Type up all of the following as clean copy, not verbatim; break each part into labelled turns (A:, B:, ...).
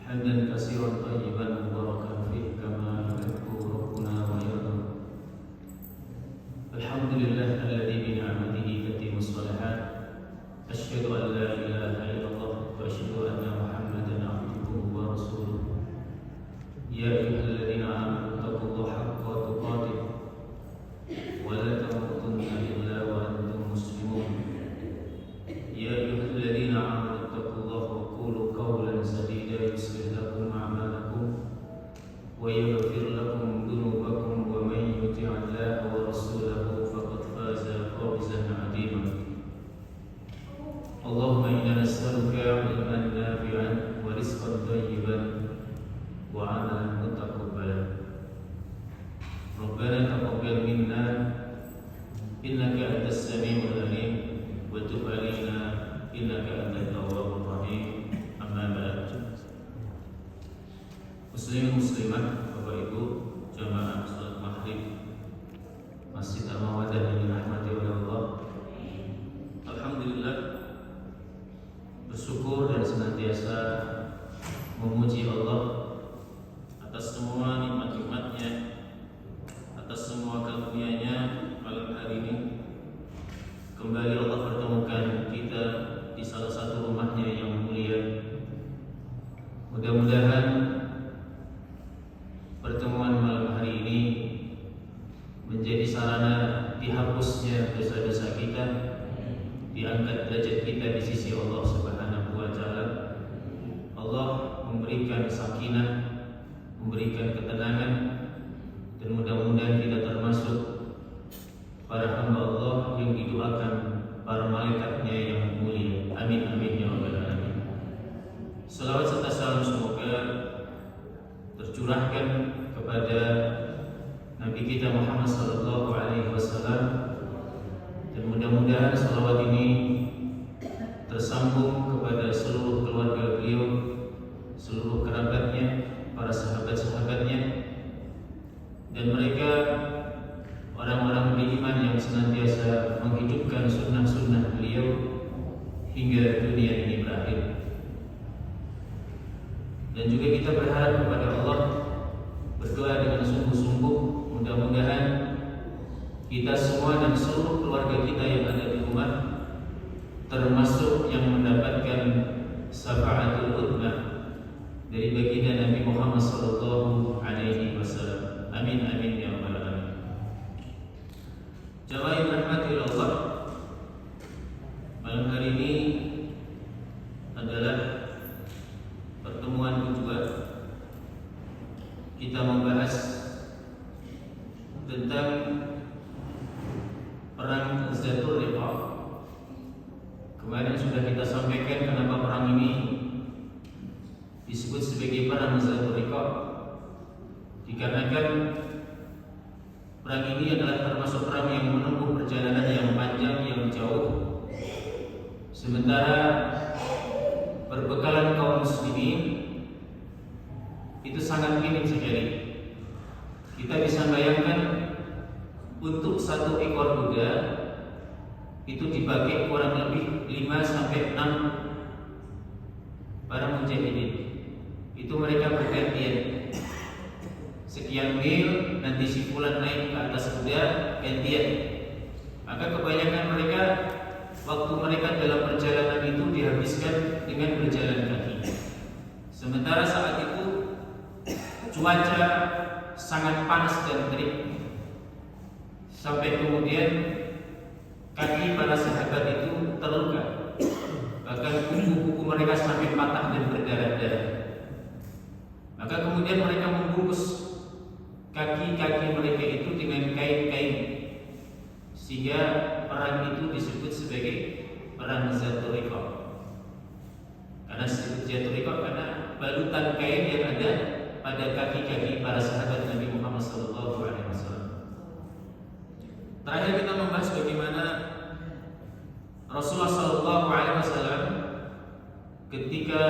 A: حمدا كثيرا طيبا مباركا فيه كما يحب ربنا ويرضى. الحمد لله الذي بنعمته تتم الصالحات. أشهد أن لا إله إلا الله وأشهد أن محمدا عبده ورسوله. يا أيها الذين آمنوا اتقوا الله حق تقاته ولا تموتن إلا وأنتم مسلمون. يا أيها الذين آمنوا اتقوا الله وقولوا قولا سديدا يصلح لكم أعمالكم ويغفر لكم ذنوبكم ومن يطع الله ورسوله فقد فاز فوزا عظيما. اللهم إنا نسألك علما نافعا ورزقا طيبا وعملا متقبلا. ربنا تقبل منا إنك أنت السميع العليم وتب علينا إنك أنت التواب الرحيم. أما بعد. Muslimin muslimat, Bapak Ibu, jamaah salat maghrib Masjid Al-Mawaddah yang dirahmati oleh Allah. Alhamdulillah, bersyukur dan senantiasa memuji Allah atas semua nikmat-nikmatnya, atas semua karunia-Nya. Malam hari ini kembali Allah pertemukan kita di salah satu rumahnya yang mulia. Mudah-mudahan pertemuan malam hari ini menjadi sarana dihapusnya dosa-dosa kita, diangkat derajat kita di sisi Allah Subhanahu wa taala. Allah memberikan sakinah, memberikan ketenangan, dan mudah-mudahan kita termasuk para hamba Allah yang didoakan para malaikatnya yang mulia. Amin amin ya rabbal alamin. Salawat serta salam semoga tercurahkan kepada Nabi kita Muhammad sallallahu alaihi wasallam, dan mudah-mudahan salawat ini tersambung kepada seluruh keluarga beliau, seluruh kerabatnya, para sahabat-sahabatnya, dan mereka orang-orang beriman yang senantiasa menghidupkan sunnah-sunnah beliau hingga dunia ini berakhir. Dan juga kita berharap kepada Allah, berdoa dengan sungguh-sungguh, mudah-mudahan kita semua dan seluruh keluarga kita yang ada di rumah termasuk yang mendapatkan syafaatul uzma dari baginda Nabi Muhammad sallallahu alaihi wasallam. Amin amin ya rabbal alamin. Jamaah yang dirahmati Allah, malam hari ini adalah pertemuan kedua. Kita membahas tentang perang Zatul Riqa. Kemarin sudah kita sampaikan kenapa perang ini disebut sebagai perang Zatul Riqa, dikarenakan perang ini adalah termasuk perang yang menempuh perjalanan yang panjang, yang jauh. Sementara perbekalan kaum muslimin itu sangat minim sekali. Kita bisa bayangkan untuk satu ekor kuda itu dipakai kurang lebih 5 sampai 6 para mujahidin. Itu mereka bergantian. Sekian mil, nanti si fulan naik ke atas kuda, gantian. Maka kebanyakan mereka, waktu mereka dalam perjalanan itu dihabiskan dengan berjalan kaki. Sementara saat itu cuaca sangat panas dan terik, sampai kemudian kaki para sahabat itu terluka. Bahkan kuku-kuku mereka sampai patah dan berdarah-darah. Maka kemudian mereka membungkus kaki-kaki mereka itu dengan kain-kain, sehingga perang itu disebut sebagai perang Zatul Riqa. Karena disebut Zatul Riqa karena balutan kain yang ada pada kaki-kaki para sahabat Nabi Muhammad SAW. Terakhir kita membahas bagaimana Rasulullah SAW ketika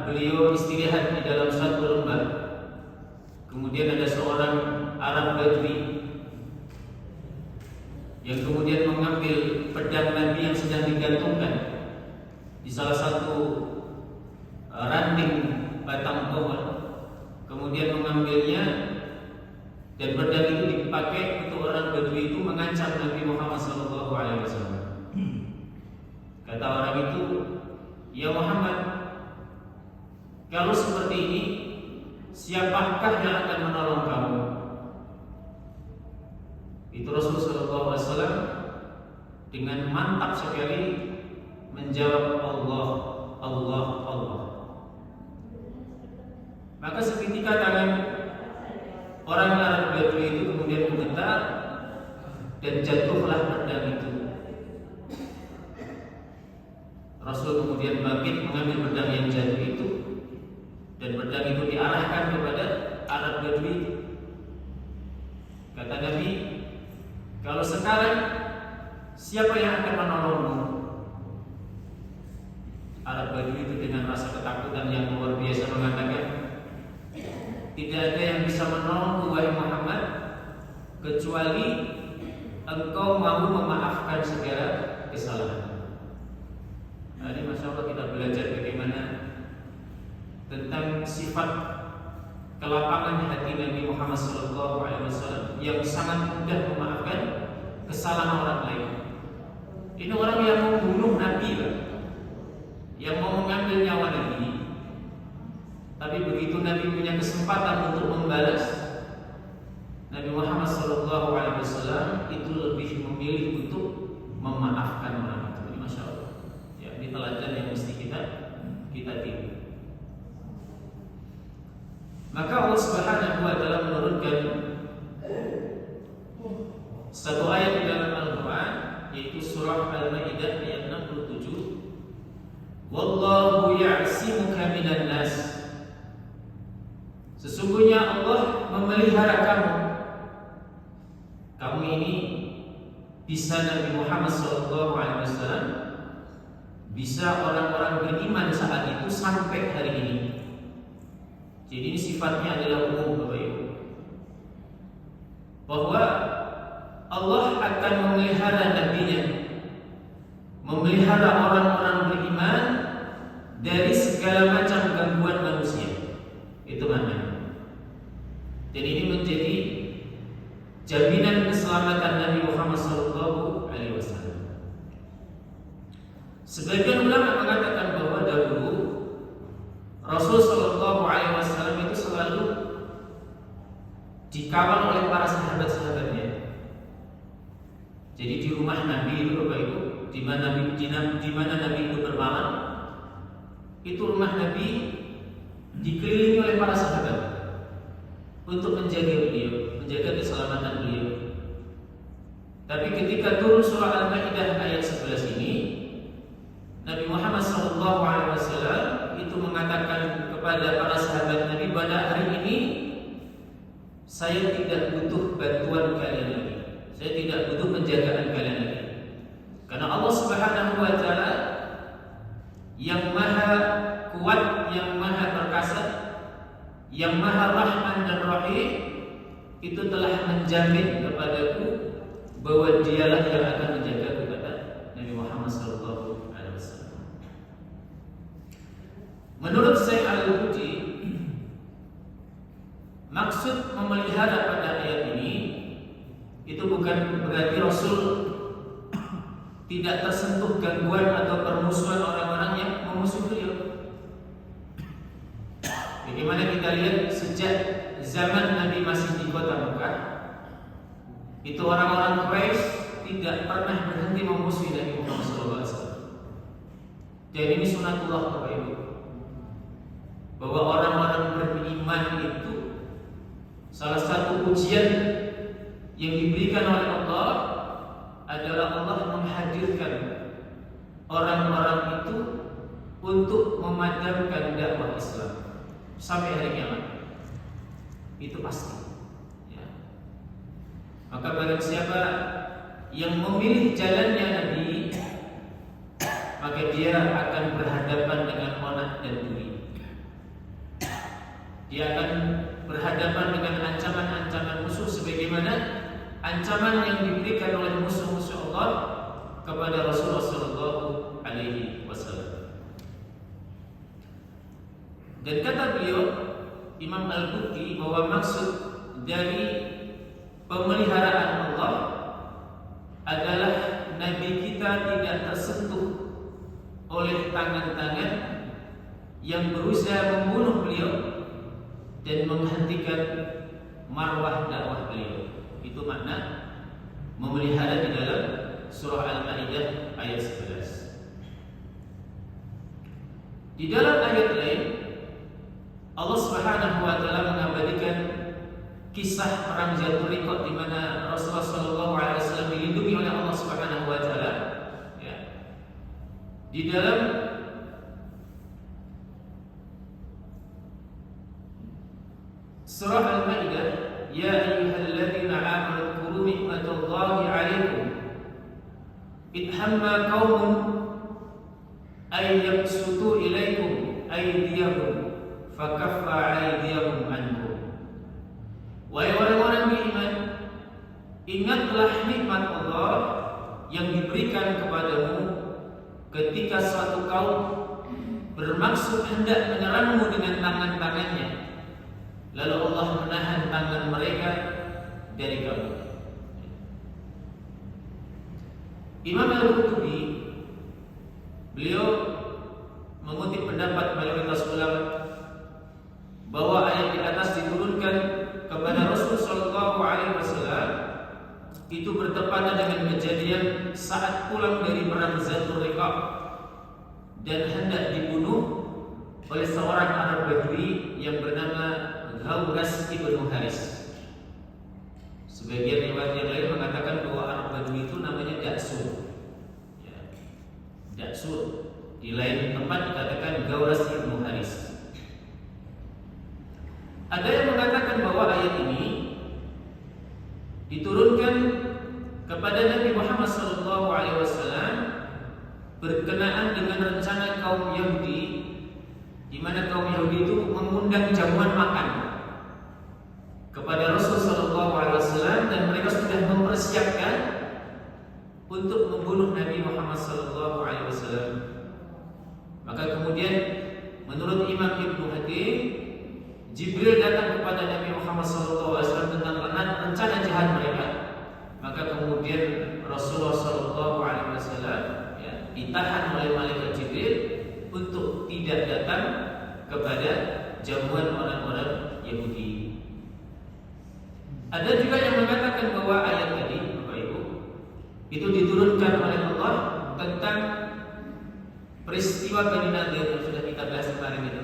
A: beliau istirahat di dalam satu lembah, kemudian ada seorang Arab Badui yang kemudian mengambil pedang Nabi yang sedang digantungkan di salah satu ranting batang pohon, kemudian mengambilnya, dan pedang itu dipakai untuk orang Badui itu mengancam Nabi Muhammad SAW. Kata orang itu, ya Muhammad, kalau seperti ini, siapakah yang akan menolong kamu? Itu Rasulullah SAW dengan mantap sekali menjawab, Allah, Allah, Allah. Maka seketika tangan orang Arab Badui itu kemudian gemetar dan jatuhlah pedang itu. Rasul kemudian bangkit mengambil pedang yang jatuh itu, dan pedang itu diarahkan kepada Arab Badui itu. Kata Nabi, kalau sekarang siapa yang akan menolongmu? Arab Badui itu dengan rasa ketakutan yang luar biasa mengatakan, tidak ada yang bisa menolongku wahai Muhammad kecuali engkau mau memaafkan segala kesalahan. Nah, ini Masya Allah kita belajar bagaimana tentang sifat kelapangan hati Nabi Muhammad SAW yang sangat mudah memaafkan kesalahan orang lain. Ini orang yang mau membunuh Nabi, yang mau mengambil nyawa Nabi, tapi begitu Nabi punya kesempatan untuk membalas, Nabi Muhammad SAW itu lebih memilih untuk memaafkan orang itu. Ini Masya Allah. Ya, ini teladan yang mesti kita tiru. Maka Allah Subhanahu wa Ta'ala menurunkan satu ayat di dalam Al-Quran, yaitu surah Al-Maidah ayat 67. Wallahu ya'simuka minan nas. Sesungguhnya Allah memelihara kamu. Kamu ini bisa Nabi Muhammad SAW, bisa orang-orang beriman saat itu sampai hari ini. Jadi ini sifatnya adalah umum, Bapak Ibu, bahwa Allah akan memelihara nabinya, memelihara orang-orang beriman dari segala macam gangguan manusia. Itu maknanya. Dan ini menjadi jaminan keselamatan Nabi Muhammad SAW. Sebagian ulama mengatakan bahwa dahulu Rasul SAW itu selalu dikawal oleh para sahabat-sahabatnya. Jadi di rumah Nabi itu, Bapak Ibu, di mana Nabi itu bermalam, itu rumah Nabi dikelilingi oleh para sahabat untuk menjaga beliau, menjaga keselamatan beliau. Tapi ketika turun surah Al-Maidah ayat 11 ini, Nabi Muhammad SAW itu mengatakan kepada para sahabat Nabi, pada hari ini saya tidak butuh bantuan kalian lagi, saya tidak butuh penjagaan kalian lagi, karena Allah Subhanahu wa Ta'ala yang maha kuat, yang maha perkasa, yang maha rahman dan rahim, itu telah menjamin kepadaku bahwa dialah yang akan menjaga kepada Nabi Muhammad SAW. Menurut Syekh Al-Budi, maksud memelihara pada ayat ini itu bukan berarti Rasul tidak tersentuh gangguan atau permusuhan orang-orang yang memusuhi beliau. Bagaimana kita lihat sejak zaman Nabi masih di kota Mekah, itu orang-orang Quraisy tidak pernah berhenti memusuhi Nabi Muhammad SAW. Dan ini sunatullah, Bapak Ibu, bahwa orang-orang beriman itu salah satu ujian yang diberikan oleh Allah adalah Allah menghadirkan orang-orang itu untuk memadamkan dakwah Islam sampai hari kiamat. Itu pasti, ya. Maka barang siapa yang memilih jalannya Nabi, maka dia akan berhadapan dengan onak dan duri. Dia akan berhadapan dengan ancaman-ancaman musuh, sebagaimana ancaman yang diberikan oleh musuh-musuh Allah kepada Rasulullah SAW. Dan kata beliau Imam Al-Bukhari bahwa maksud dari pemeliharaan Allah adalah Nabi kita tidak tersentuh oleh tangan-tangan yang berusaha membunuh beliau dan menghentikan marwah dakwah beliau. Itu makna memelihara di dalam surah Al-Maidah ayat 11. Di dalam ayat lain Allah Subhanahu wa taala mengabadikan kisah perang Zatul Riqah di mana Rasulullah sallallahu alaihi wasallam dilindungi oleh Allah Subhanahu wa taala. Ya. Di dalam surah Al-Maidah, ya ayyuhalladzina amanu dzkuru nikmatallahi 'alaikum id hamma qaumun ay yabsutu ilaikum aydiyahum fakaffa aydiyahum ankum. Wahai orang-orang beriman, ingatlah nikmat Allah yang diberikan kepadamu ketika suatu kaum bermaksud hendak menyerangmu dengan tangan-tangannya, lalu Allah menahan tangan mereka dari kamu. Imam Al-Qurtubi beliau mengutip pendapat mayoritas ulama bahwa ayat di atas diturunkan kepada Rasul sallallahu alaihi wasallam itu bertepatan dengan kejadian saat pulang dari perang Zatul Riqah dan hendak dibunuh oleh seorang Arab Badui yang bernama Ghawras ibnu Haris. Sebagian riwayat yang lain mengatakan bahwa Arab Badui itu namanya Daksur. Ya. Daksur. Di lain tempat dikatakan Ghawras ibnu Haris. Ada yang mengatakan bahwa ayat ini diturunkan kepada Nabi Muhammad SAW berkenaan dengan rencana kaum Yahudi, di mana kaum Yahudi itu mengundang jamuan makan kepada Rasulullah SAW dan mereka sudah mempersiapkan untuk membunuh Nabi Muhammad SAW. Maka kemudian menurut Imam Ibnu Hatim, Jibril datang kepada Nabi Muhammad SAW tentang rencana jihad mereka. Maka kemudian Rasulullah SAW ditahan oleh malaikat Jibril untuk tidak datang kepada jamuan orang-orang Yahudi. Ada juga yang mengatakan bahwa ayat tadi, Bapak Ibu, itu diturunkan oleh Allah tentang peristiwa Bani Nadir yang sudah kita bahas kemarin itu.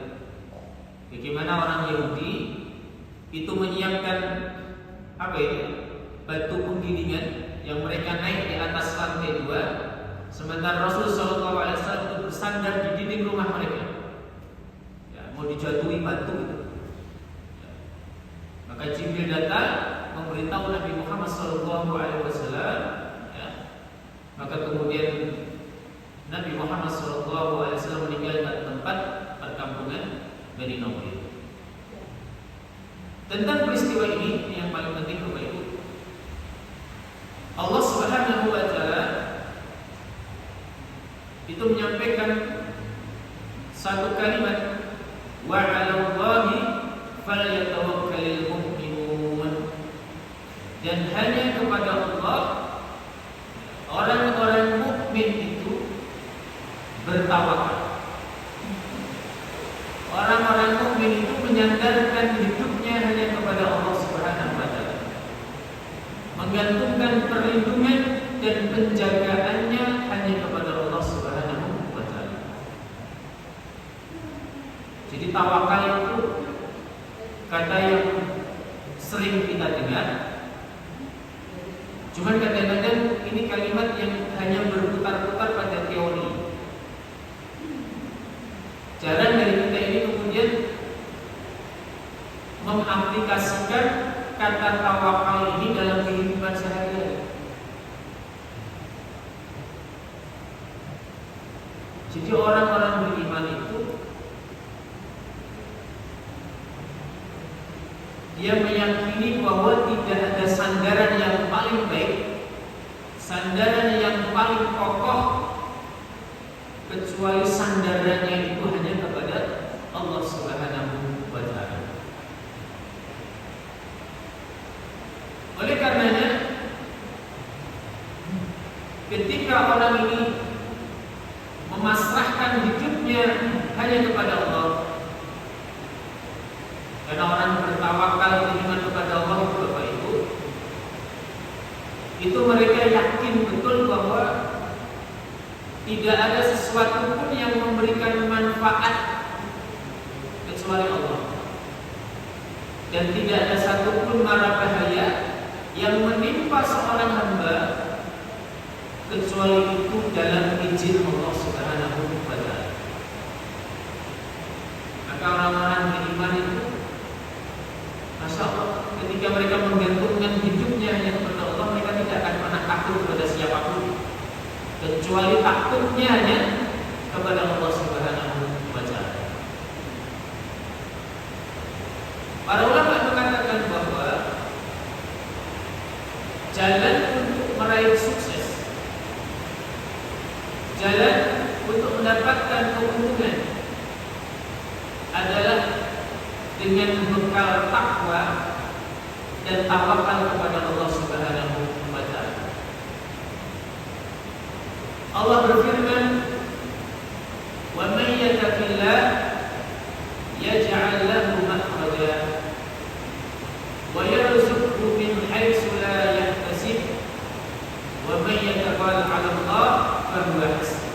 A: Bagaimana orang Yahudi itu menyiapkan batu penggilingan yang mereka naik di atas lantai 2, sementara Rasulullah SAW itu bersandar di dinding rumah mereka. Ya, mau dijatuhi batu gitu. Ya. Maka Jibril datang memberitahu Nabi Muhammad SAW. Ya. Maka kemudian Nabi Muhammad SAW meninggalkan tempat perkampungan Bani Nadir. Tentang peristiwa ini yang paling penting Bapak Ibu, Allah Subhanahu wa taala itu menyampaikan satu kalimat, wa 'alallahi falyatawakkalul mu'minun, dan hanya kepada Allah orang-orang mukmin itu bertawakal. Orang-orang mukmin itu menyandarkan hidupnya hanya kepada Allah Subhanahu wa taala, menggantungkan perlindungan dan penjagaannya hanya kepada Allah Subhanahu wa taala. Jadi tawakal itu kata yang sering kita dengar, cuman kadang-kadang ini kalimat yang hanya berputar-putar pada teori. Jarang dari kita ini kemudian mengaplikasikan kata tawakal ini dalam kehidupan sehari-hari. Jadi orang-orang beriman itu dia meyakini bahwa tidak ada sandaran yang paling baik, sandaran yang paling kokoh kecuali sandarannya itu hanya kepada Allah Subhanahu dan tidak ada satupun mara bahaya yang menimpa seorang hamba kecuali itu dalam izin Allah Subhanahu wa Ta'ala. Maka orang-orang beriman itu, Masya Allah, ketika mereka menggantungkan hidupnya hanya kepada Allah, mereka tidak akan pernah takut kepada siapapun kecuali takutnya hanya kepada Allah Subhanahu wa Ta'ala. Para ulama mengatakan bahwa jalan untuk meraih sukses, jalan untuk mendapatkan keuntungan adalah dengan bekal takwa dan tawakal kepada Allah Subhanahu wa Ta'ala. Allah berfirman, "Wa may yattaqillah yaj'al lahu makhraja wa yarzuqhu min haitsu la yahtasib wa may yatawakkal 'ala Allah fa huwa hasbuh."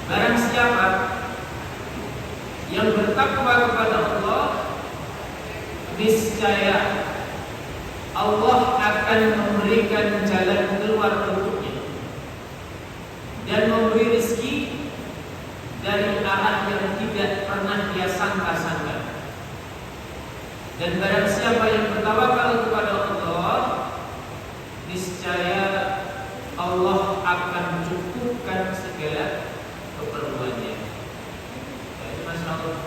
A: Barang siapa yang bertakwa kepada Allah, niscaya Allah akan memberikan jalan keluar untuknya dan memberi rezeki dari arah yang tidak pernah dia sangka-sangka. Dan barang siapa yang bertawakal kepada Allah, niscaya Allah akan cukupkan segala keperluannya. Jadi Masya Allah,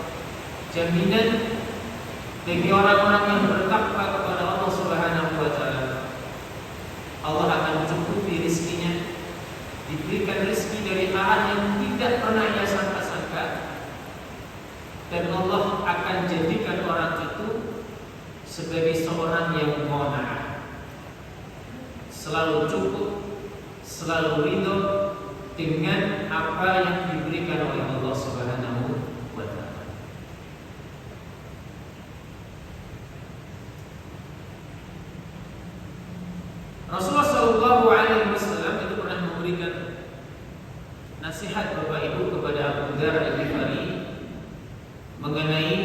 A: jaminan bagi orang-orang yang bertakwa kepada Allah Subhanahu wa Ta'ala, Allah akan mencukupi rezekinya, diberikan rezeki dari arah yang tidak pernah ia sangka-sangka, dan Allah akan jadikan orang itu sebagai seorang yang qanaah, selalu cukup, selalu ridho dengan apa yang diberikan oleh Allah Subhanahu wa Ta'ala. Rasulullah Shallallahu Alaihi Wasallam itu pernah memberikan nasihat Bapak Ibu kepada Abu Dzar Al-Ghifari mengenai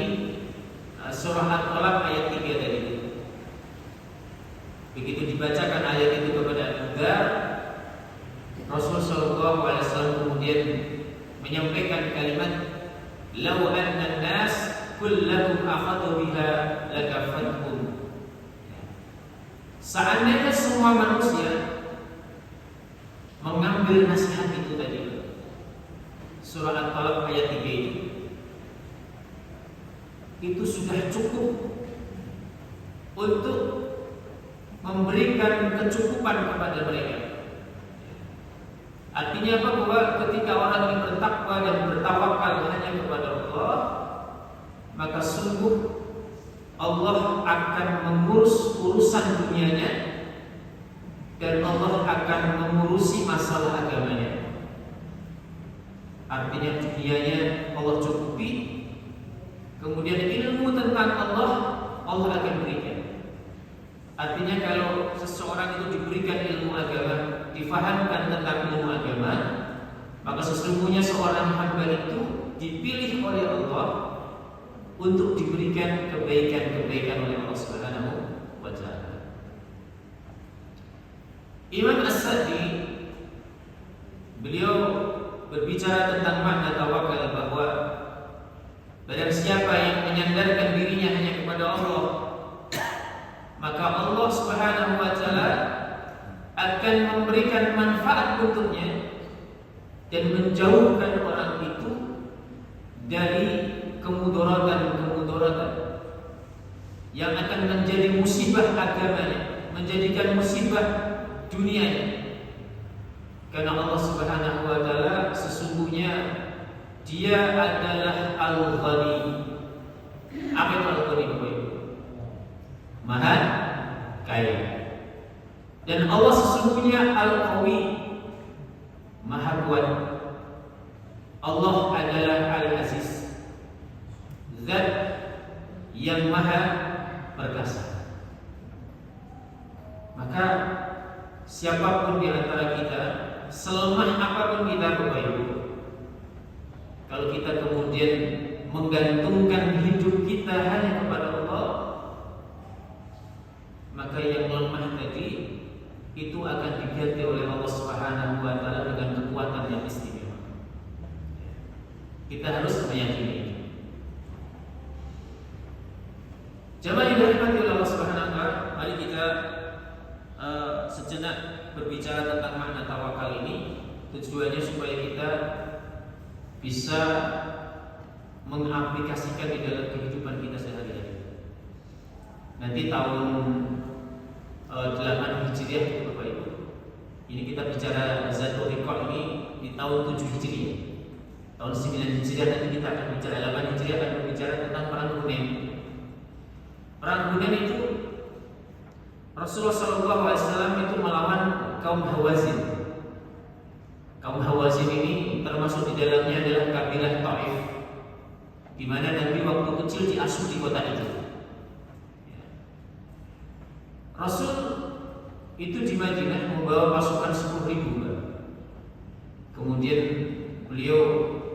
A: surah At-Talaq ayat 3 tadi. Begitu dibacakan ayat itu kepada Abu Dzar, Rasulullah Shallallahu Alaihi Wasallam kemudian menyampaikan kalimat, "Lau anna an-nas kullahum akhadhu biha lakafatkum." Seandainya semua manusia mengambil nasihat itu tadi, surah At-Talaq ayat 3 itu sudah cukup untuk memberikan kecukupan kepada mereka. Artinya apa? Bahwa ketika orang ini bertakwa dan bertawakal hanya kepada Allah, maka sungguh Allah akan mengurus urusan dunianya dan Allah akan mengurusi masalah agamanya. Artinya dunianya Allah cukupi, kemudian ilmu tentang Allah akan berikan. Artinya kalau seseorang itu diberikan ilmu agama, difahamkan tentang ilmu agama, maka sesungguhnya seorang hamba itu dipilih oleh Allah untuk diberikan kebaikan-kebaikan oleh Allah Subhanahu wa Ta'ala. Imam As-Sadi beliau berbicara tentang makna tawakal, bahwa barang siapa yang menyandarkan dirinya hanya kepada Allah, maka Allah Subhanahu wa Ta'ala akan memberikan manfaat untuknya dan menjauhkan orang itu dari kemudaratan yang akan menjadi musibah agamanya, menjadikan musibah dunianya. Karena Allah Subhanahu wa Ta'ala sesungguhnya Dia adalah Al-Ghani. Apa itu Al-Ghani? Maha kaya. Dan Allah sesungguhnya Al-Qawi, Maha kuat. Allah adalah Al-Aziz, Zat yang maha perkasa. Maka siapapun di antara kita, selemah apapun kita Bapak Ibu, kalau kita kemudian menggantungkan hidup kita hanya kepada Allah, maka yang lemah tadi itu akan diganti oleh Allah Subhanahu wa taala dengan kekuatan yang istimewa. Kita harus meyakini ini. Jamaah yang dirahmati oleh Allah Subhanahu wa taala, mari kita sejenak berbicara tentang makna tawakal ini. Tujuannya supaya kita bisa mengaplikasikan di dalam kehidupan kita sehari-hari. Nanti tahun 8 Hijriah itu Bapak Ibu, ini kita bicara Zatul Riqah ini di tahun 7 Hijriah. Tahun 9 Hijriah nanti kita akan bicara, 8 Hijriah akan berbicara tentang perang Hunain. Perang Hunain itu Rasulullah SAW itu melawan kaum Hawazin. Kaum Hawazin ini termasuk di dalamnya adalah kabilah Taif, di mana Nabi waktu kecil diasuh di kota itu. Rasul itu di Madinah membawa pasukan 10.000. Kemudian beliau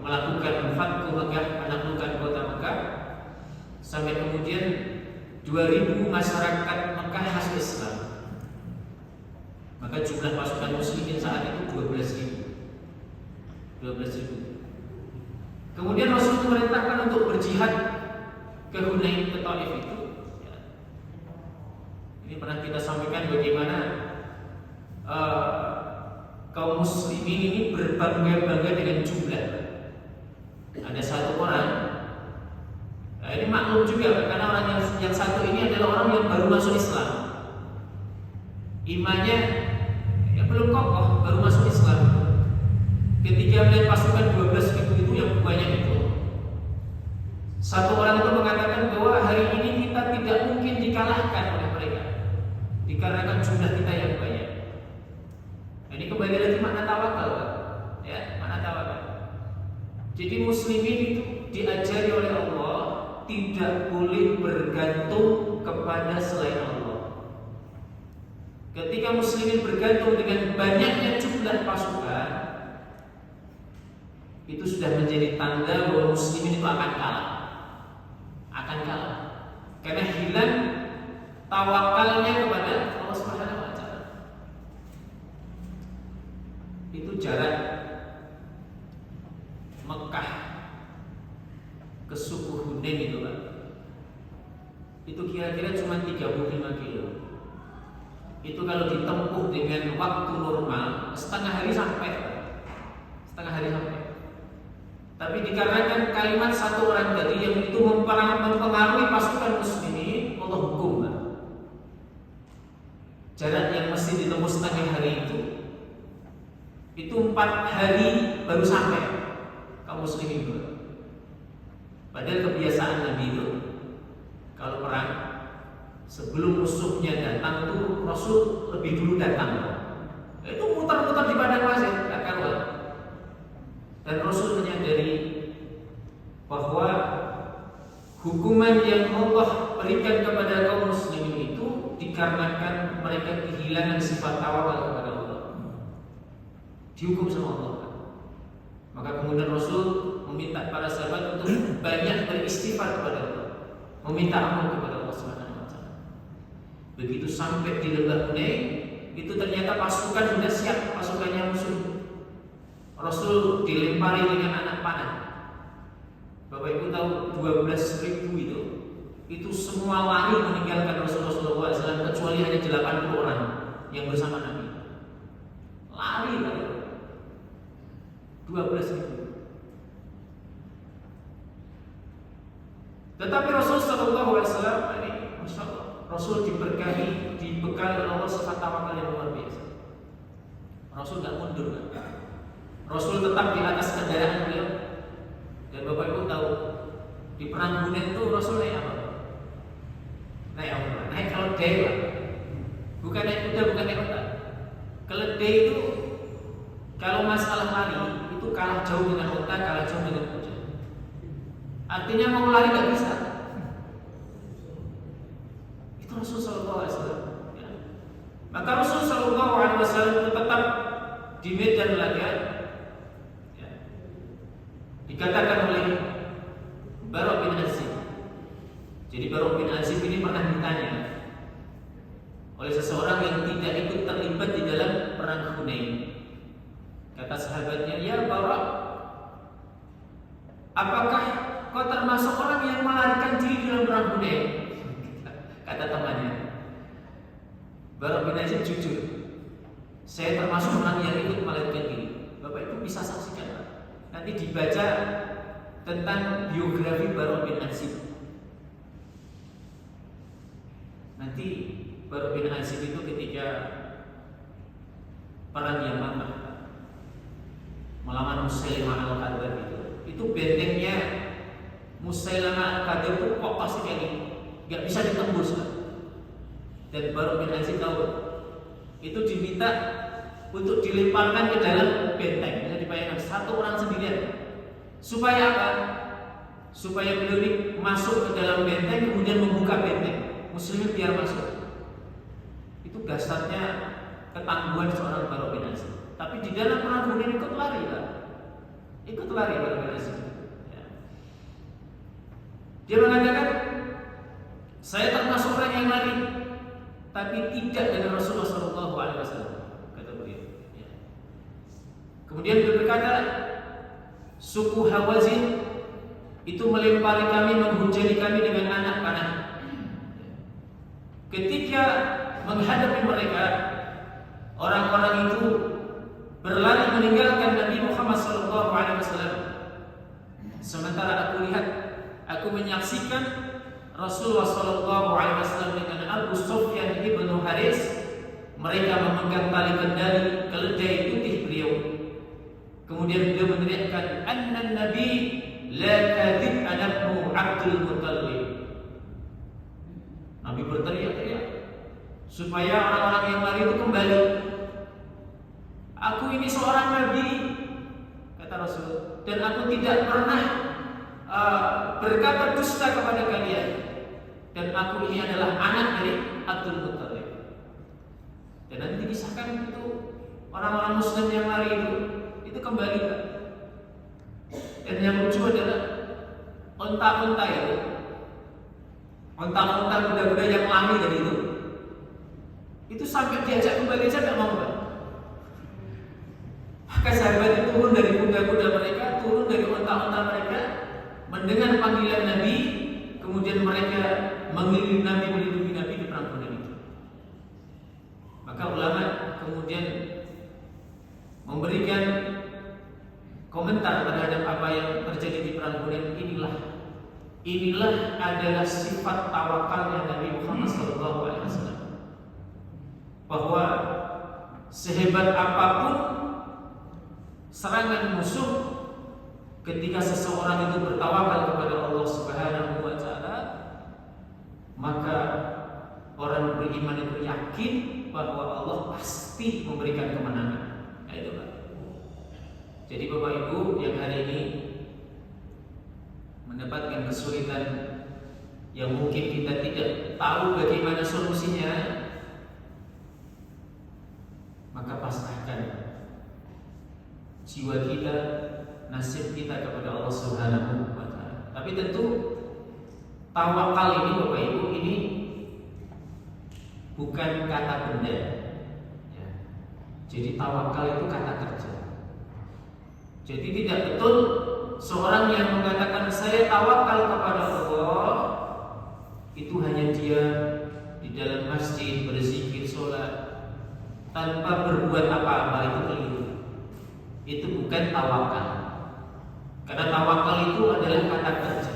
A: melakukan fathu Mekah, menaklukkan kota Mekah, sampai kemudian 2.000 masyarakat Mekah masuk Islam. Maka jumlah pasukan muslimin saat itu 12.000. Kemudian Rasul memerintahkan untuk berjihad ke Hunain, ke Taif itu. Ini pernah kita sampaikan bagaimana kaum muslimin ini berbangga-bangga dengan jumlah. Ada satu orang, ini maklum juga karena orang yang satu ini adalah orang yang baru masuk Islam. Imannya belum kokoh, baru masuk Islam. Ketika melihat pasukan 12.000 itu yang banyak itu, satu orang itu mengatakan bahwa hari ini kita tidak mungkin dikalahkan oleh mereka dikarenakan jumlah kita yang banyak. Ini kembali lagi makna tawakal, ya, makna tawakal. Jadi muslimin itu diajari oleh Allah tidak boleh bergantung kepada selain Allah. Ketika muslimin bergantung dengan banyaknya jumlah pasukan, itu sudah menjadi tanda bahwa muslimin itu akan kalah. Akan kalah. Karena hilang tawakalnya kepada Allah Subhanahu wa taala. Itu jarak Mekah ke suku Hunain itu, Pak. Itu kira-kira cuma 35 kilo. Itu kalau ditempuh dengan waktu normal setengah hari sampai. Setengah hari sampai. Tapi dikarenakan kalimat satu orang tadi yang itu mempengaruhi pasukan muslimin, Allah hukum. Jarak yang mesti ditempuh setengah hari itu 4 hari baru sampai kaum muslimin itu. Padahal kebiasaan Nabi itu kalau perang sebelum musuhnya datang itu Rasul lebih dulu datang. Itu muter-muter di padang pasir, gak karuan. Dan Rasul menyadari bahwa hukuman yang Allah berikan kepada kaum muslimin itu dikarenakan mereka kehilangan sifat tawakal kepada Allah. Dihukum sama Allah. Maka kemudian Rasul meminta para sahabat untuk banyak beristighfar kepada Allah, meminta ampun kepada Allah Subhanahu wa taala. Begitu sampai di lembah Hunain, itu ternyata pasukan sudah siap, pasukannya musuh. Rasul dilempari dengan anak panah. Bapak Ibu tahu 12.000 itu semua lari meninggalkan Rasulullah SAW kecuali hanya 80 orang yang bersama Nabi. Lari kan? 12.000. Tetapi Rasul SAW ini, Masya Allah, Rasul diberkahi, dibekali oleh Allah sifat tawakal yang luar biasa. Rasul tidak mundur kan? Rasul tetap di atas kendaraan beliau. Dan Bapak Ibu tahu di perang Hunain itu Rasul naik apa? Naik apa? Naik keledai, Pak. Bukan naik kuda, bukan naik unta. Keledai itu kalau masalah lari itu kalah jauh dengan unta, kalah jauh dengan kuda. Artinya mau lari nggak bisa. Itu Rasul Sallallahu Alaihi Wasallam. Ya. Maka Rasul Sallallahu Alaihi Wasallam itu tetap di medan laga. Dikatakan oleh Jadi Bara' bin Azib ini pernah ditanya oleh seseorang yang tidak ikut terlibat di dalam perang Hunain. Kata sahabatnya, "Ya Bara', apakah kau termasuk orang yang melarikan diri dalam perang Hunain?" Kata temannya. Bara' bin Azib jujur, "Saya termasuk orang yang ikut melarikan diri." Bapak Ibu bisa saksikan, nanti dibaca tentang biografi Bara' bin Azib. Nanti Bara' bin Azib itu ketika perang Yamamah melawan Musailamah al-Kadzdzab itu bentengnya Musailamah al-Kadzdzab itu kokoh sekali, nggak bisa ditembus. Dan Bara' bin Azib tahu itu diminta untuk dilemparkan ke dalam benteng. Bisa dibayangkan satu orang sendirian. Supaya apa? Supaya beliau ini masuk ke dalam benteng kemudian membuka benteng. Muslimin biar masuk. Itu dasarnya ketangguhan seorang Bara' bin Azib. Tapi di dalam perang Hunain ikut lari lah. Ikut lari Bara' bin Azib. Ya. Dia mengatakan, "Saya termasuk orang yang lari, tapi tidak dengan Rasulullah SAW." Kata beliau. Ya. Kemudian beliau berkata, "Suku Hawazin itu melempari kami, menghujani kami dengan anak panah. Ketika menghadapi mereka, orang-orang itu berlari meninggalkan Nabi Muhammad SAW. Sementara aku menyaksikan Rasulullah SAW dengan Abu Sufyan ibn Haris. Mereka memegang tali kendali keledai putih beliau. Kemudian beliau meneriakkan, 'Anna Nabi la kadhib anabnu Abdul Muttalib.' Nabi berteriak-teriak supaya orang-orang yang lari itu kembali. 'Aku ini seorang nabi,' kata Rasul, 'dan aku tidak pernah berkata dusta kepada kalian. Dan aku ini adalah anak dari Abdul Muttalib.' Dan nanti disahkan itu orang-orang Muslim yang lari itu kembali. Dan yang lucu adalah onta-onta itu, onta-onta kuda-kuda yang lari dari itu sampai diajak kembali saja nggak mau, Pak. Maka sahabat itu turun dari kuda-kuda mereka, turun dari onta-onta mereka, mendengar panggilan Nabi, kemudian mereka mengelilingi Nabi, melindungi Nabi di perang Hunain itu. Maka ulama kemudian memberikan komentar terhadap apa yang terjadi di perang Hunain. Inilah adalah sifat tawakalnya Nabi Muhammad SAW, bahwa sehebat apapun serangan musuh, ketika seseorang itu bertawakal kepada Allah Subhanahu wa Ta'ala, maka orang beriman itu yakin bahwa Allah pasti memberikan kemenangan. Nah, itu Pak. Jadi Bapak Ibu yang hari ini mendapatkan kesulitan yang mungkin kita tidak tahu bagaimana solusinya, maka pasrahkan jiwa kita, nasib kita kepada Allah Subhanahu wa Ta'ala. Tapi tentu tawakal ini Bapak Ibu ini bukan kata benda ya. Jadi tawakal itu kata kerja. Jadi tidak betul seorang yang mengatakan saya tawakal kepada Allah itu hanya dia di dalam masjid berzikir, sholat tanpa berbuat apa-apa, itu keliru. Itu bukan tawakal. Karena tawakal itu adalah kata kerja.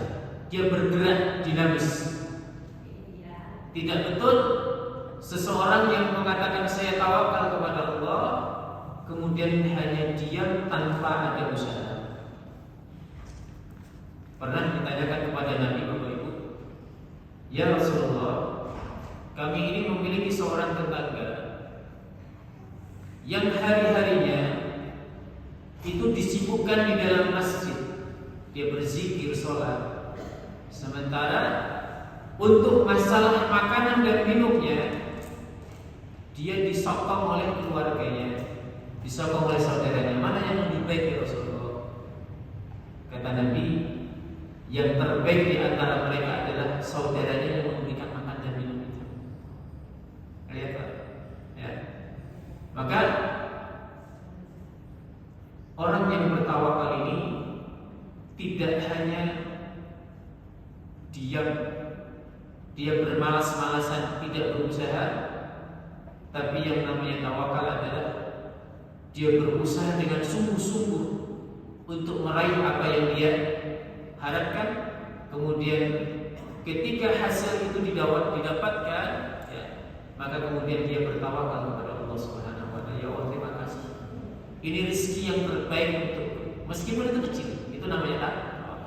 A: Dia bergerak dinamis. Tidak betul seseorang yang mengatakan saya tawakal kepada Allah kemudian hanya diam tanpa ada usaha. Pernah ditanyakan kepada Nabi, Bapak Ibu, "Ya Rasulullah, kami ini memiliki seorang tetangga yang hari-harinya itu disibukkan di dalam masjid. Dia berzikir, sholat. Sementara untuk masalah makanan dan minumnya, dia disokong oleh keluarganya, disokong oleh saudaranya. Mana yang lebih baik ya Rasulullah?" Kata Nabi, Yang terbaik di antara mereka adalah saudaranya yang memberikan makan dan minum itu. Lihat Pak, ya. Maka orang yang bertawakal ini tidak hanya diam, dia bermalas-malasan, tidak berusaha, tapi yang namanya tawakal adalah dia berusaha dengan sungguh-sungguh untuk meraih apa yang dia harapkan. Kemudian ketika hasil itu didapatkan, ya, maka kemudian dia bertawakal kepada Allah Subhanahu wa taala. Ya Allah, terima kasih. Ini rezeki yang terbaik untuk, meskipun itu kecil, itu namanya tawakal.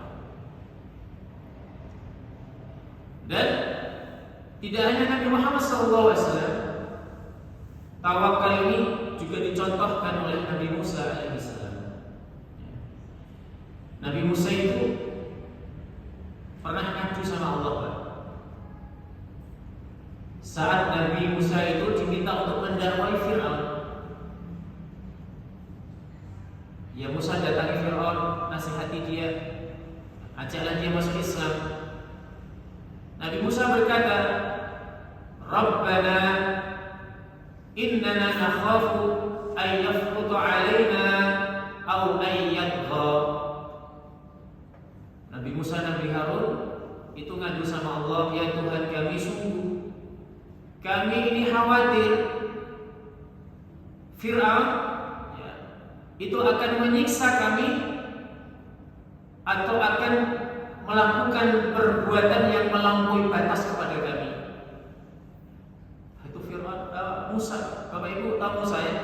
A: Dan tidak hanya Nabi Muhammad SAW, tawakal ini juga dicontohkan oleh Nabi Musa alaihissalam. Nabi Musa itu pernah ngadu sama Allah, Pak. Saat Nabi Musa itu diminta untuk mendakwai Fir'aun. Ya Musa datangi Fir'aun, nasihati dia, ajaklah dia masuk Islam. Nabi Musa berkata, Rabbana innana nakhafu ay yafruta alaina aw ay yatgha. Nabi Musa, Nabi Harun itu ngadu sama Allah, ya Tuhan kami, sungguh kami ini khawatir Fir'aun, ya, itu akan menyiksa kami atau akan melakukan perbuatan yang melampaui batas kepada kami. Itu Fir'aun, Musa, Bapak Ibu tahu Musa ya?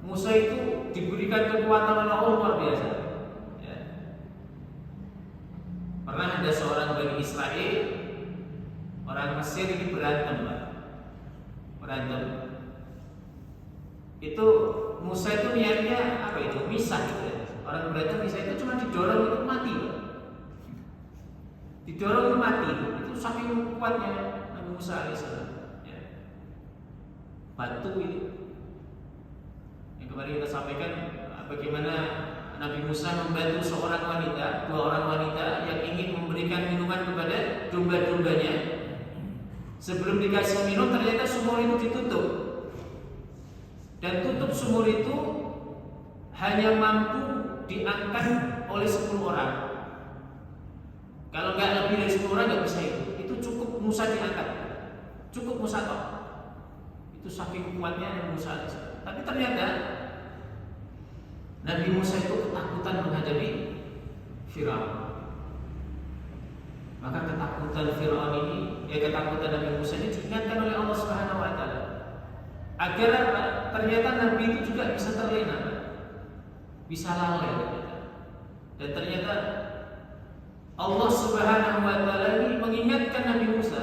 A: Musa itu diberikan kekuatan oleh Allah luar biasa. Ya. Pernah ada seorang Bani Israel, orang Mesir ini berantem, Pak. Berantem. Itu Musa itu niatnya apa itu? Misah gitu ya. Orang berantem misah itu cuma didorong itu mati, Pak. Didorong itu mati. Itu saking kuatnya Nabi Musa alaihissalam. Ya. Batu itu. Yang kemarin kita sampaikan bagaimana Nabi Musa membantu seorang wanita, dua orang wanita yang ingin memberikan minuman kepada domba-dombanya. Sebelum dikasih minum ternyata sumur itu ditutup. Dan tutup sumur itu hanya mampu diangkat oleh 10 orang. Kalau nggak lebih dari 10 orang nggak bisa itu. Itu cukup Musa diangkat. Cukup Musa toh. Itu saking kuatnya Musa. Tapi ternyata Nabi Musa itu ketakutan menghadapi Fir'aun. Maka ketakutan Fir'aun ini, ketakutan Nabi Musa ini diingatkan oleh Allah Subhanahu wa taala. Agar ternyata Nabi itu juga bisa terlena, bisa lalai ternyata. Dan ternyata Allah Subhanahu wa taala ini mengingatkan Nabi Musa.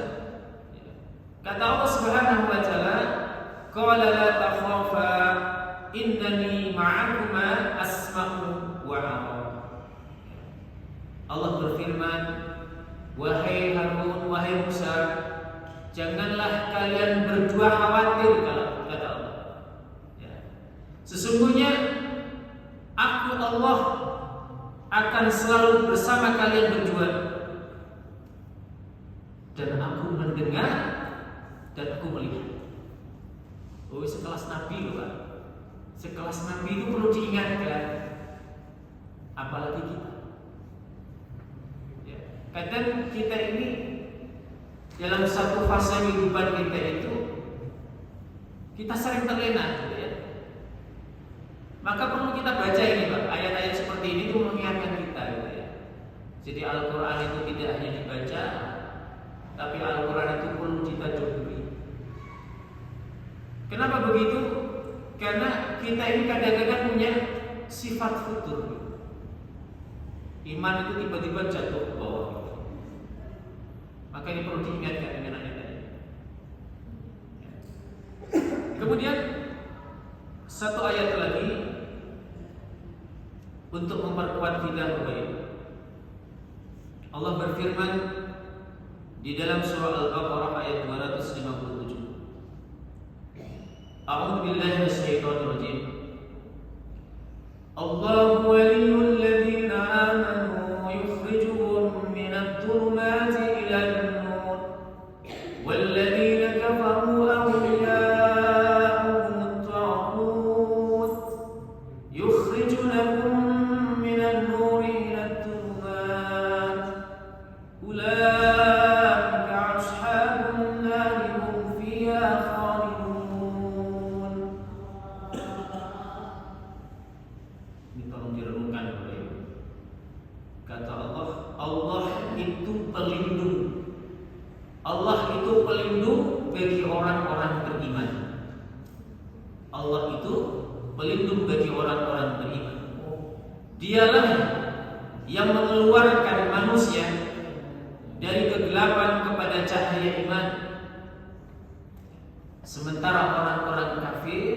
A: Kata Allah Subhanahu wa taala, "Qala la takhafa innani ma'akuma asma'u wa ara." Allah berfirman, "Wahai Harun, wahai Musa, janganlah kalian berdua khawatir," kata Allah. Ya. Sesungguhnya aku Allah akan selalu bersama kalian berdua, dan aku mendengar dan aku melihat. Oh, sekelas Nabi loh Pak. Sekelas Nabi itu perlu diingatkan. Apalagi kita. Ya. Kadang kita ini dalam satu fase kehidupan kita itu kita sering terlena gitu ya. Maka perlu kita baca ini Pak, ayat-ayat seperti ini itu mengingatkan kita gitu ya. Jadi Al-Quran itu tidak hanya dibaca, tapi Al-Quran itu perlu ditadaburi. Kenapa begitu? Karena kita ini kadang-kadang punya sifat futur. Iman itu tiba-tiba jatuh ke bawah gitu. Maka ini perlu diingatkan dengan ayat ini. Kemudian satu ayat lagi untuk memperkuat kita baik. Allah berfirman di dalam surah Al-Baqarah ayat 257. A'udzu billahi minasyaitonir rajim. Allahu waliyyul ladzina amanu yukhrijuhum Kata Allah, Allah itu pelindung. Allah itu pelindung bagi orang-orang beriman. Allah itu pelindung bagi orang-orang beriman. Dialah yang mengeluarkan manusia dari kegelapan kepada cahaya iman. Sementara orang-orang kafir,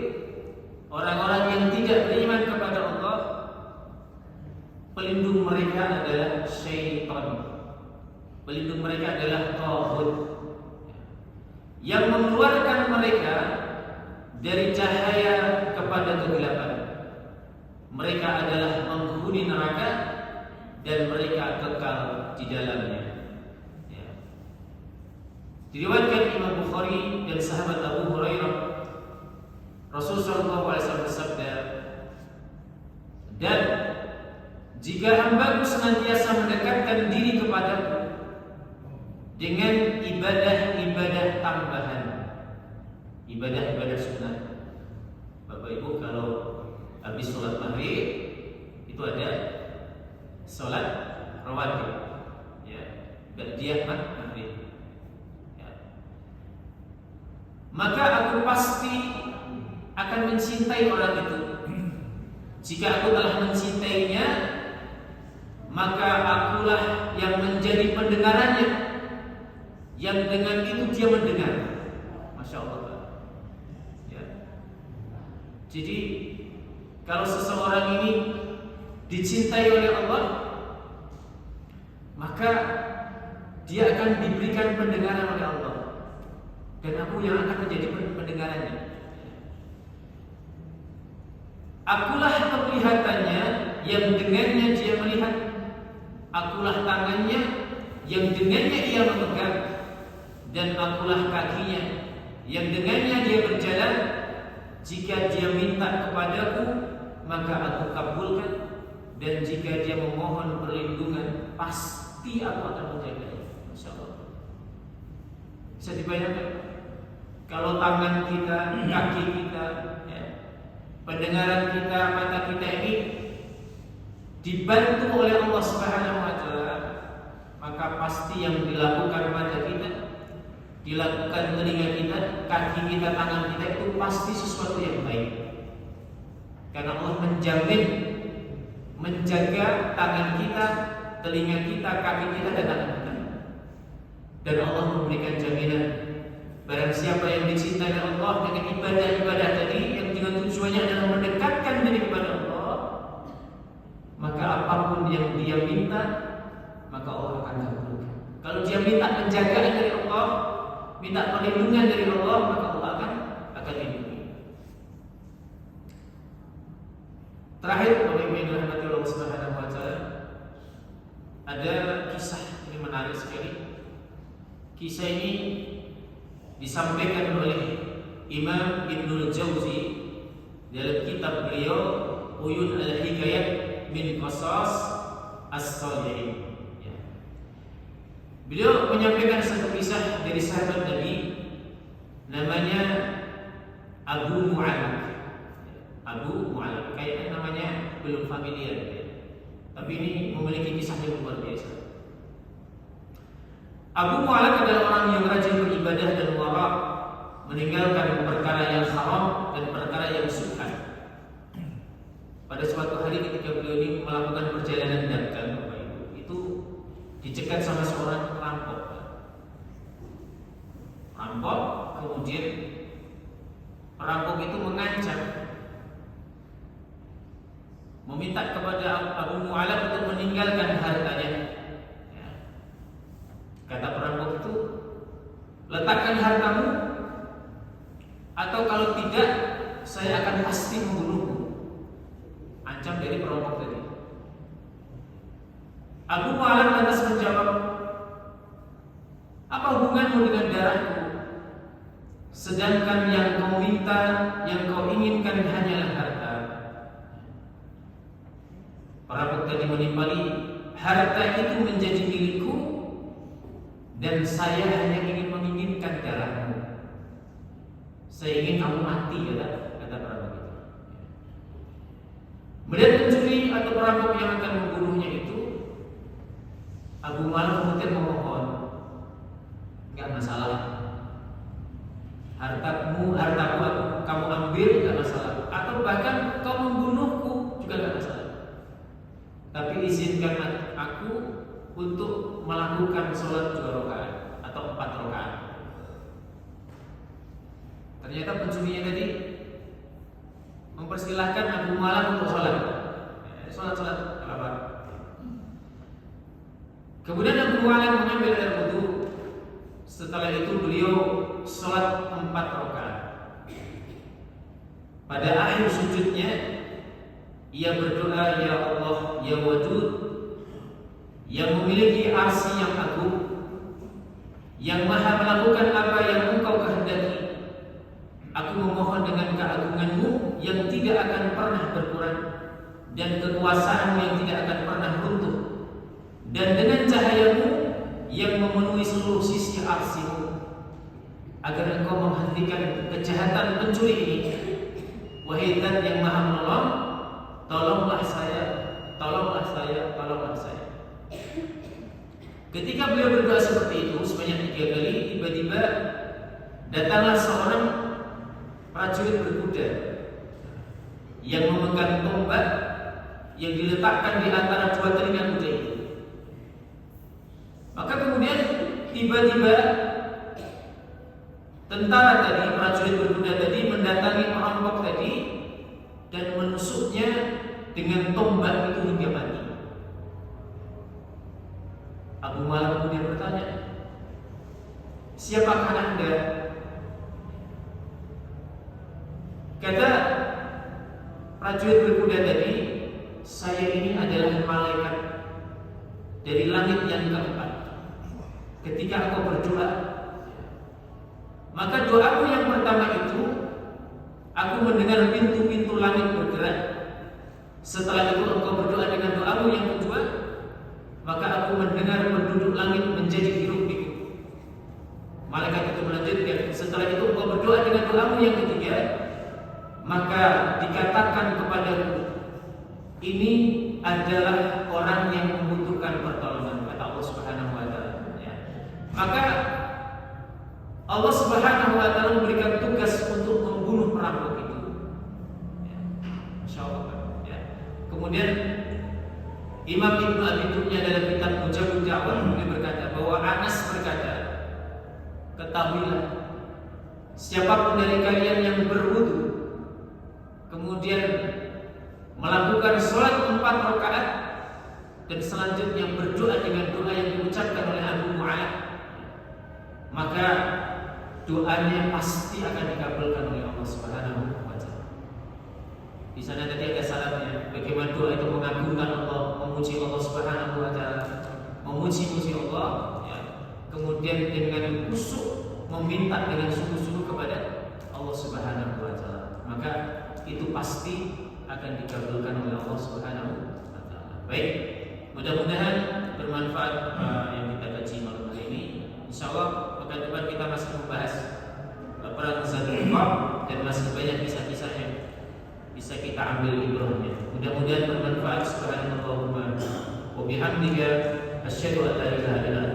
A: orang-orang yang tidak beriman kepada Allah, pelindung mereka adalah syaitan. Pelindung mereka adalah taghut yang mengeluarkan mereka dari cahaya kepada kegelapan. Mereka adalah penghuni neraka dan mereka kekal di dalamnya. Diriwayatkan Imam Bukhari dan sahabat Abu Hurairah, Rasulullah SAW bersabda, dan jika hambaku senantiasa mendekatkan diri kepadaku dengan ibadah-ibadah tambahan, ibadah-ibadah sunnah. Bapak Ibu, kalau habis sholat maghrib itu ada sholat rawatib, ya, ba'diyah maghrib. Maka aku pasti akan mencintai orang itu. Jika aku telah mencintainya, maka akulah yang menjadi pendengarannya, yang dengan itu dia mendengar. Masya Allah. Ya. Jadi kalau seseorang ini dicintai oleh Allah, maka dia akan diberikan pendengaran oleh Allah. Dan aku yang akan menjadi pendengarannya. Akulah penglihatannya yang dengannya dia melihat. Akulah tangannya yang dengannya ia memegang. Dan akulah kakinya yang dengannya dia berjalan. Jika dia minta kepadaku, maka aku kabulkan. Dan jika dia memohon perlindungan, pasti aku akan menjaganya. Masya Allah. Bisa dibayangkan? Kalau tangan kita, kaki kita, ya, pendengaran kita, mata kita ini dibantu oleh Allah Subhanahu wa Ta'ala, maka pasti yang dilakukan mata kita, dilakukan telinga kita, kaki kita, tangan kita itu pasti sesuatu yang baik. Karena Allah menjamin, menjaga tangan kita, telinga kita, kaki kita, dan tangan kita. Dan Allah memberikan jaminan, barang siapa yang dicintai oleh Allah dengan ibadah-ibadah tadi yang dengan tujuannya adalah mendekatkan diri kepada Allah, maka apapun yang dia minta, maka Allah akan kabulkan. Kalau dia minta penjagaan dari Allah, minta perlindungan dari Allah, maka Allah akan lindungi. Terakhir, oleh rahmati Allah Subhanahu wa Ta'ala, ada kisah ini menarik sekali. Kisah ini disampaikan oleh Imam Ibnul Jauzi dalam kitab beliau Uyun al-Hikayat min Qasas as-Salihin. Ya. Beliau menyampaikan satu kisah dari sahabat Nabi namanya Abu Mu'alib. Abu Mu'alib, kayaknya namanya belum familiar, ya. Tapi ini memiliki kisah yang luar biasa. Abu Mu'alib adalah orang yang rajin beribadah dan wara, meninggalkan perkara yang haram dan perkara yang subhan. Pada suatu hari ketika beliau ini melakukan perjalanan dagang, Bapak Ibu, itu dicegat sama seorang perampok. Perampok, kemudian perampok itu mengancam, meminta kepada Abu Mu'alib untuk meninggalkan hartanya. Kata perampok itu, letakkan hartamu, atau kalau tidak, saya akan pasti membunuhmu. Ancam dari perampok tadi. Abu Mu'alib lantas menjawab, apa hubunganmu dengan darahku? Sedangkan yang kau minta, yang kau inginkan hanyalah harta. Perampok tadi menimpali, harta itu menjadi milikku, dan saya hanya ingin menginginkan darahmu. Saya ingin kamu mati, kata perampok itu. Melihat pencuri atau perampok yang akan membunuhnya itu, Abu Malah kemudian memohon, enggak masalah. Hartaku kamu ambil, enggak masalah. Atau bahkan kau membunuhku juga enggak masalah. Tapi izinkan aku untuk melakukan sholat 2 rakaat atau 4 rakaat. Ternyata pencurinya tadi mempersilahkan Abu Malah untuk sholat apa? Kemudian Abu Malah mengambil air wudu. Setelah itu beliau sholat 4 rakaat. Pada akhir sujudnya ia berdoa, ya Allah, ya Wadud, yang memiliki arsy yang agung, yang maha melakukan apa yang engkau kehendaki. Aku memohon dengan keagunganmu yang tidak akan pernah berkurang dan kekuasaanmu yang tidak akan pernah runtuh, dan dengan cahayamu yang memenuhi seluruh sisi arsimu, agar engkau menghentikan kejahatan pencuri ini. Wahai Zat yang maha menolong, tolonglah saya. Ketika beliau berdoa seperti itu sebanyak 3 kali, tiba-tiba datanglah seorang prajurit berkuda yang memegang tombak yang diletakkan di antara 2 telinga kuda itu. Maka kemudian tiba-tiba tentara tadi, prajurit berkuda tadi mendatangi perampok tadi dan menusuknya dengan tombak itu hingga mati. Abu Malah kemudian bertanya, siapakah Anda? Kata prajurit berkuda tadi, saya ini adalah malaikat dari langit yang keempat. Ketika aku berdoa, maka doaku yang pertama itu, aku mendengar pintu-pintu langit bergerak. Setelah itu engkau berdoa dengan doamu yang kedua, maka aku mendengar penduduk langit menjadi hiruk-pikuk. Malaikat itu melanjutkan, setelah itu engkau berdoa dengan doamu yang ketiga, maka dikatakan kepadaku, ini adalah orang yang membutuhkan pertolongan, kata Allah Subhanahu wa taala. Ya. Maka Allah Subhanahu wa taala memberikan tugas untuk membunuh perampok itu. Ya. Masya Allah. Ya. Kemudian Imam Ibnu Abi Dunya dalam kitab Mujabud Da'wah berkata bahwa Anas berkata, ketahuilah, siapapun dari kalian yang berwudu kemudian melakukan sholat 4 rakaat dan selanjutnya berdoa dengan doa yang diucapkan oleh Abu Mu'allah, maka doanya pasti akan dikabulkan oleh Allah Subhanahu wa taala. Di sana tadi ada syaratnya, bagaimana doa itu mengagungkan Allah, memuji Allah Subhanahu wa taala, memuji-muji Allah, ya. Kemudian dengan khusyuk meminta dengan sungguh-sungguh kepada Allah Subhanahu wa taala, maka itu pasti akan dikabulkan oleh Allah Subhanahu wa taala. Baik, mudah-mudahan bermanfaat yang kita kaji malam hari ini. Insyaallah pekan depan kita masih membahas perang Zadul Riqab dan masih banyak kisah-kisah yang bisa kita ambil ibrahnya. Mudah-mudahan bermanfaat. Subhanallahumma wa bihamdika asyhadu an la ilaha illa